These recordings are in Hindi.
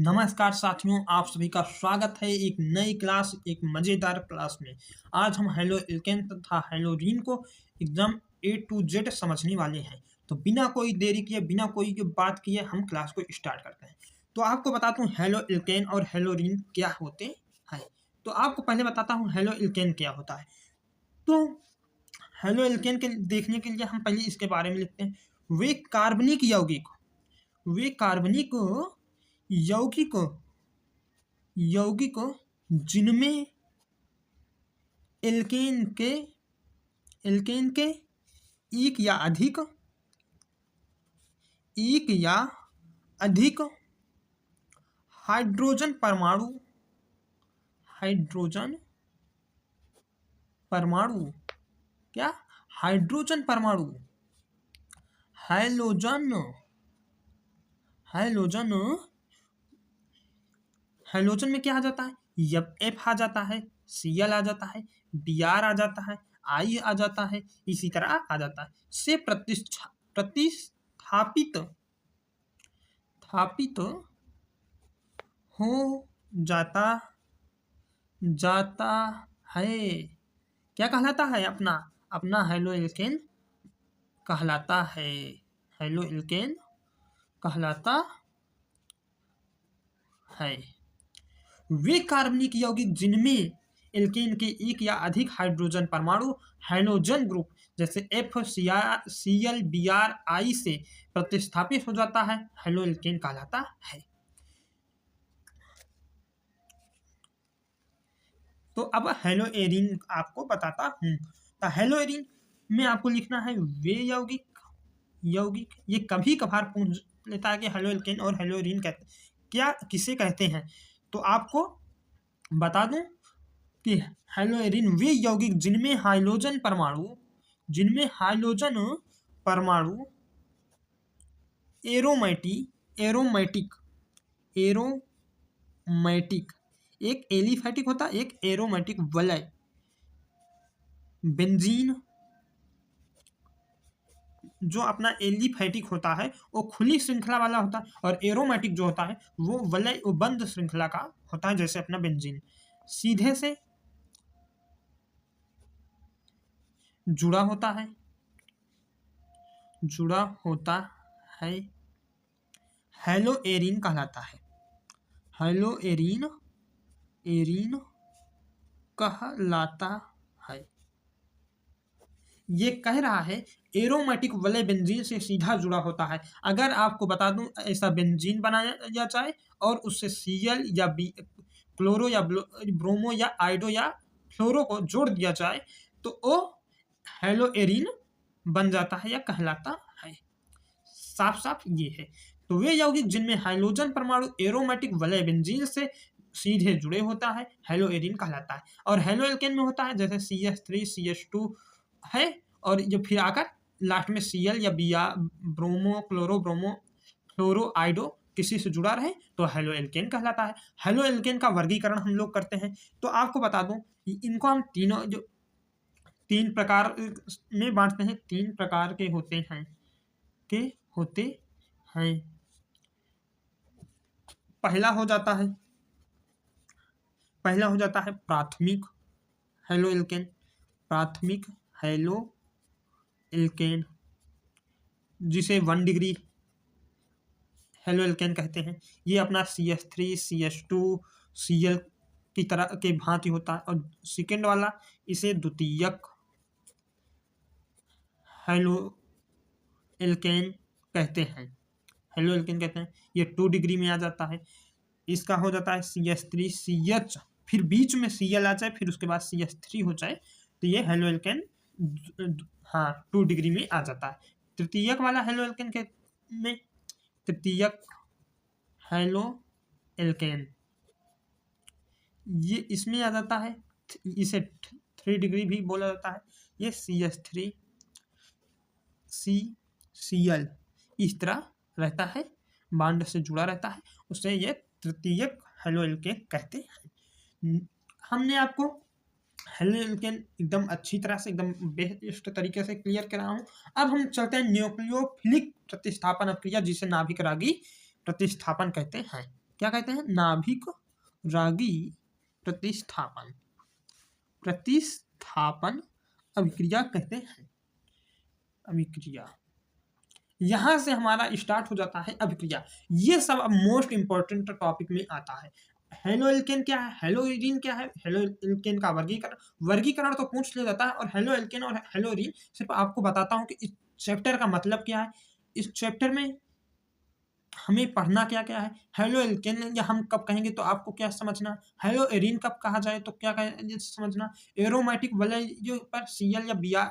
नमस्कार साथियों, आप सभी का स्वागत है एक नई क्लास, एक मज़ेदार क्लास में। आज हम हेलो एल्केन तथा हेलोरीन को एकदम ए टू जेड समझने वाले हैं। तो बिना कोई देरी किए, बिना कोई बात किए हम क्लास को स्टार्ट करते हैं। तो आपको बताता हूँ हेलो एल्केन और हेलोरीन क्या होते हैं। तो आपको पहले बताता हूँ हेलो एल्केन क्या होता है। तो हेलो एल्केन के देखने के लिए हम पहले इसके बारे में लिखते हैं। वे कार्बनिक यौगिक जिनमें एल्केन के एक या अधिक हाइड्रोजन परमाणु क्या हाइड्रोजन परमाणु हैलोजन हैलोजन में क्या आ जाता है? एफ आ जाता है, Cl आ जाता है, Br आ जाता है, I आ जाता है, इसी तरह आ जाता है। से प्रतिस्थापित हो जाता है। क्या कहलाता है? अपना हेलो एल्केन कहलाता है। हेलो एल्केन कहलाता है। वे कार्बनिक यौगिक जिनमें एल्केन के एक या अधिक हाइड्रोजन परमाणु हैलोजन ग्रुप जैसे Cl Br I से प्रतिस्थापित हो जाता है, हेलो एल्केन कहलाता है। तो अब हेलो एरीन आपको बताता हूँ। तो हेलो एरीन में आपको लिखना है वे यौगिक ये कभी कभार पूछ लेता है कि हेलो एल्केन और हेलो एरीन किसे कहते हैं। तो आपको बता दूं कि हेलो एरीन वे यौगिक जिनमें हाइड्रोजन परमाणु एरोमेटिक एक एलिफैटिक होता है, एक एरोमेटिक वलय बेंजीन जो अपना एलिफैटिक होता है वो खुली श्रृंखला वाला होता है, और एरोमेटिक जो होता है वो वलय बंद श्रृंखला का होता है, जैसे अपना बेंजीन सीधे से जुड़ा होता है हेलो एरीन कहलाता है। हेलो एरीन कहलाता है। ये कह रहा है एरोमेटिक वलय बेंजीन से सीधा जुड़ा होता है। अगर आपको बता दूं ऐसा बेंजीन बनाया जाए और उससे Cl या क्लोरो या ब्रोमो या आइडो या फ्लोरो को जोड़ दिया जाए तो वो हेलो एरीन बन जाता है या कहलाता है। साफ ये है। तो वे यौगिक जिनमें हाइड्रोजन परमाणु एरोमेटिक वलय बेंजीन से सीधे जुड़े होता है, हेलो एरीन कहलाता है। और हेलो एल्केन में होता है जैसे CH3 CH2 है, और जो फिर आकर लास्ट में Cl या ब्रोमो क्लोरो ब्रोमो फ्लोरो आइडो किसी से जुड़ा रहे तो हेलो एल्केन कहलाता है। हेलो एल्केन का वर्गीकरण हम लोग करते हैं। तो आपको बता दूं इनको हम तीन प्रकार में बांटते हैं। 3 प्रकार के होते हैं। पहला हो जाता है प्राथमिक हेलो एल्केन जिसे 1 डिग्री हेलो एल्केन कहते हैं। ये अपना CH3 CH2 Cl की तरह के भांति होता है। और सेकेंड वाला इसे द्वितीयक हेलो एल्केन कहते हैं। ये 2 डिग्री में आ जाता है। इसका हो जाता है CH3 CH, फिर बीच में Cl आ जाए, फिर उसके बाद CH3 हो जाए तो ये हेलो एल्केन 2 डिग्री में आ जाता है। तृतीयक वाला हेलो एल्केन में तृतीयक हेलो एल्केन ये इसमें आ जाता है। इसे 3 डिग्री भी बोला जाता है। ये CH3 Cl इस तरह रहता है, बॉन्ड से जुड़ा रहता है, उससे ये तृतीयक हेलो एल्केन कहते हैं। हमने आपको हेलो एल्केन एकदम अच्छी तरह से एकदम बेस्ट तरीके से क्लियर करा हूँ। अब हम चलते हैं न्यूक्लियोफिलिक प्रतिस्थापन अभिक्रिया जिसे नाभिक रागी प्रतिस्थापन कहते हैं। क्या कहते हैं? नाभिक रागी प्रतिस्थापन, प्रतिस्थापन अभिक्रिया कहते हैं। अभिक्रिया, यहाँ से हमारा स्टार्ट हो जाता है अभिक्रिया। ये सब अब मोस्ट इंपॉर्टेंट टॉपिक में आता है। हेलो एल्केन क्या है, हेलो एरीन क्या है, हेलो एल्केन का वर्गीकरण तो पूछ लिया जाता है, और हेलो एल्केन और हेलो एरीन सिर्फ आपको बताता हूँ कि इस चैप्टर का मतलब क्या है, इस चैप्टर में हमें पढ़ना क्या क्या है। हेलो एल्केन या हम कब कहेंगे तो आपको क्या समझना, हेलो एरीन कब कहा जाए तो क्या समझना, एरोमेटिक वलय पर Cl या Br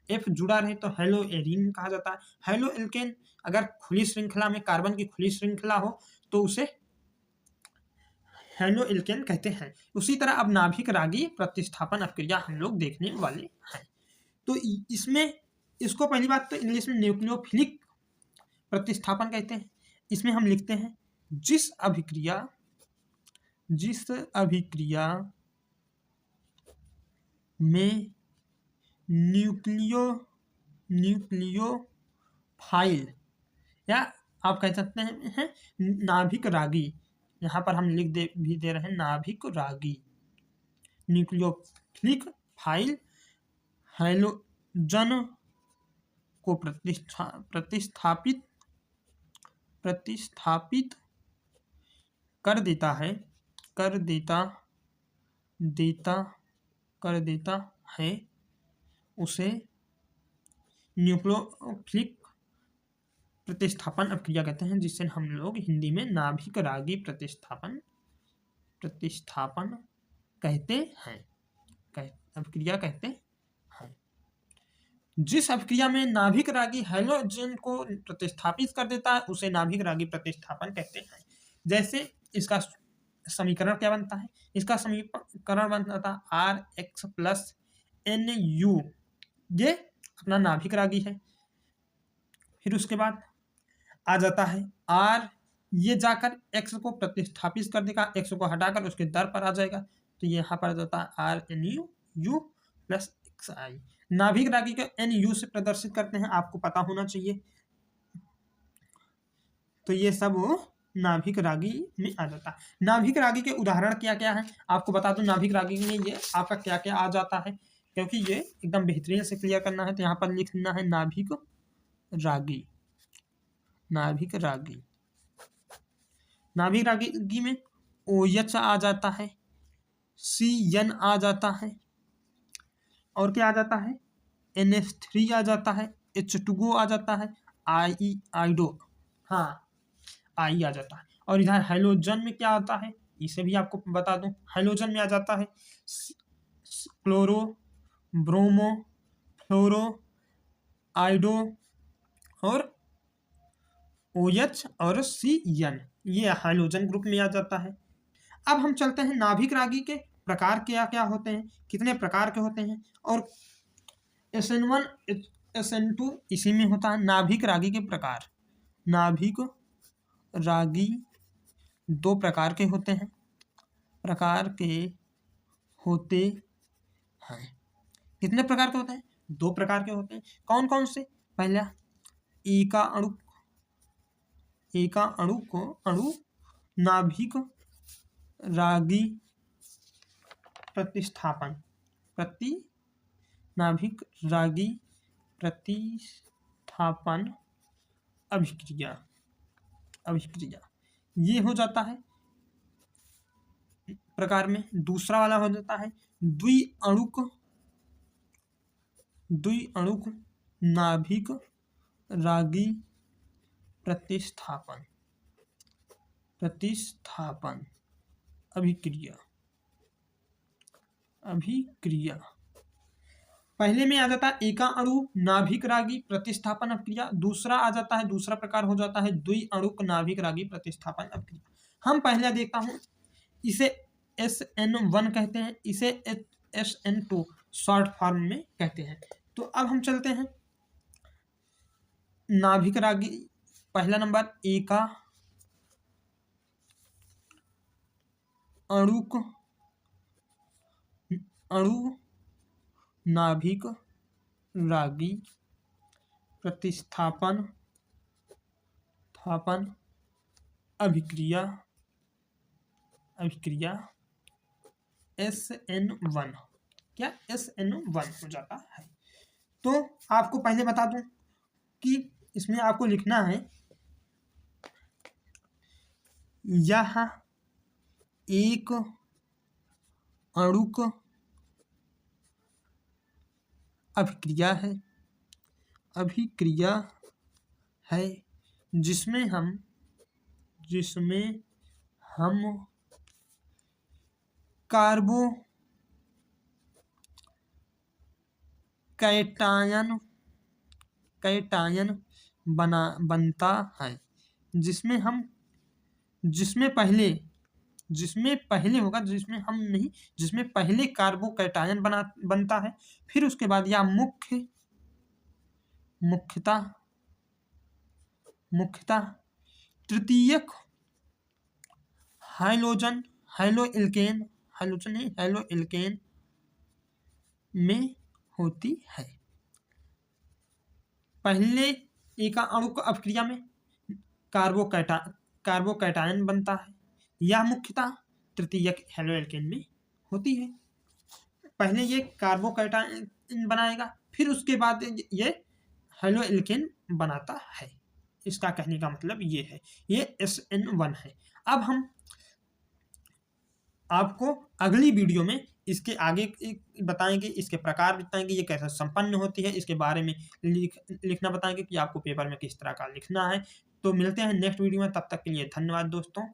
F जुड़ा रहे तो हेलो एरीन कहा जाता है। हेलो एल्केन अगर खुली श्रृंखला में कार्बन की खुली श्रृंखला हो तो उसे हेलो एल्केन कहते हैं। उसी तरह अब नाभिक रागी प्रतिस्थापन अभिक्रिया हम लोग देखने वाले हैं। तो इसमें इसको पहली बात तो इंग्लिश में न्यूक्लियोफिलिक प्रतिस्थापन कहते हैं। इसमें हम लिखते हैं जिस अभिक्रिया में न्यूक्लियोफाइल या आप कह सकते हैं नाभिक रागी, यहाँ पर हम लिख दे रहे हैं नाभिक रागी, न्यूक्लियोफिलिक फाइल हैलोजन को प्रतिस्थापित कर देता है उसे न्यूक्लियोफिलिक प्रतिस्थापन अभिक्रिया कहते हैं, जिससे हम लोग हिंदी में नाभिक रागी प्रतिस्थापन कहते हैं, अभिक्रिया कहते हैं। जिस अभिक्रिया में नाभिक रागी हैलोजन को प्रतिस्थापित कर देता है उसे नाभिक रागी प्रतिस्थापन कहते हैं। जैसे इसका समीकरण क्या बनता है, इसका समीकरण बनता है RX + NU, ये अपना नाभिक रागी है। फिर उसके बाद आ जाता है R, ये जाकर X को प्रतिस्थापित कर देगा, X को हटाकर उसके दर पर आ जाएगा, तो ये यहाँ पर आ जाता है RNU + XI। नाभिक रागी को NU से प्रदर्शित करते हैं, आपको पता होना चाहिए। तो ये सब नाभिक रागी में आ जाता है। नाभिक रागी के उदाहरण क्या क्या है आपको बता दूं। नाभिक रागी में ये आपका क्या क्या आ जाता है, क्योंकि ये एकदम बेहतरीन से क्लियर करना है, तो यहाँ पर लिखना है नाभिक रागी। नाभिक रागी में OH आ जाता है, CN आ जाता है, और क्या आ जाता है, NH3 आ जाता है, H2O आ जाता है, आइडो आई आ जाता है। और इधर हैलोजन में क्या आता है, इसे भी आपको बता दूं। हैलोजन में आ जाता है क्लोरो, ब्रोमो, फ्लोरो, आइडो और OH और CN, ये हैलोजन ग्रुप में आ जाता है। अब हम चलते हैं नाभिक रागी के प्रकार क्या क्या होते हैं, कितने प्रकार के होते हैं, और SN1 SN2 इसी में होता है। नाभिक रागी के प्रकार, नाभिक रागी 2 प्रकार के होते हैं, कितने प्रकार के होते हैं, 2 प्रकार के होते हैं। कौन कौन से, पहला एका अणु नाभिक रागी नाभिक रागी प्रतिस्थापन अभिक्रिया ये हो जाता है प्रकार में। दूसरा वाला हो जाता है द्विअणुक नाभिक रागी प्रतिस्थापन अभिक्रिया। पहले में आ जाता है एका अणु नाभिक रागी प्रतिस्थापन अभिक्रिया, दूसरा आ जाता है, दूसरा प्रकार हो जाता है द्विअणुक नाभिक रागी प्रतिस्थापन अभिक्रिया। हम पहले देखता हूं, इसे SN1 कहते हैं, इसे SN2 शॉर्ट फॉर्म में कहते हैं। तो अब हम चलते हैं नाभिक रागी, पहला नंबर एका अणु नाभिक रागी प्रतिस्थापन अभिक्रिया SN1 क्या SN1 हो जाता है। तो आपको पहले बता दूं कि इसमें आपको लिखना है यह एक अणुक अभिक्रिया है जिसमें हम कैटायन बनता है, जिसमें पहले कार्बोकैटायन बनता है, फिर उसके बाद यह मुख्यतः तृतीयक हैलोएल्केन में होती है। पहले एक अणु अभिक्रिया में कार्बोकैटायन बनता है, यह मुख्यतः तृतीयक हैलोएल्केन में होती है। पहले ये कार्बोकैटायन बनाएगा, फिर उसके बाद ये हैलोएल्केन बनाता है। इसका कहने का मतलब ये है, ये SN1 है। अब हम आपको अगली वीडियो में इसके आगे बताएंगे, इसके प्रकार बताएंगे, ये कैसे संपन्न होती है, इसके बारे में लिखना बताएंगे कि आपको पेपर में किस तरह का लिखना है। तो मिलते हैं नेक्स्ट वीडियो में, तब तक के लिए धन्यवाद दोस्तों।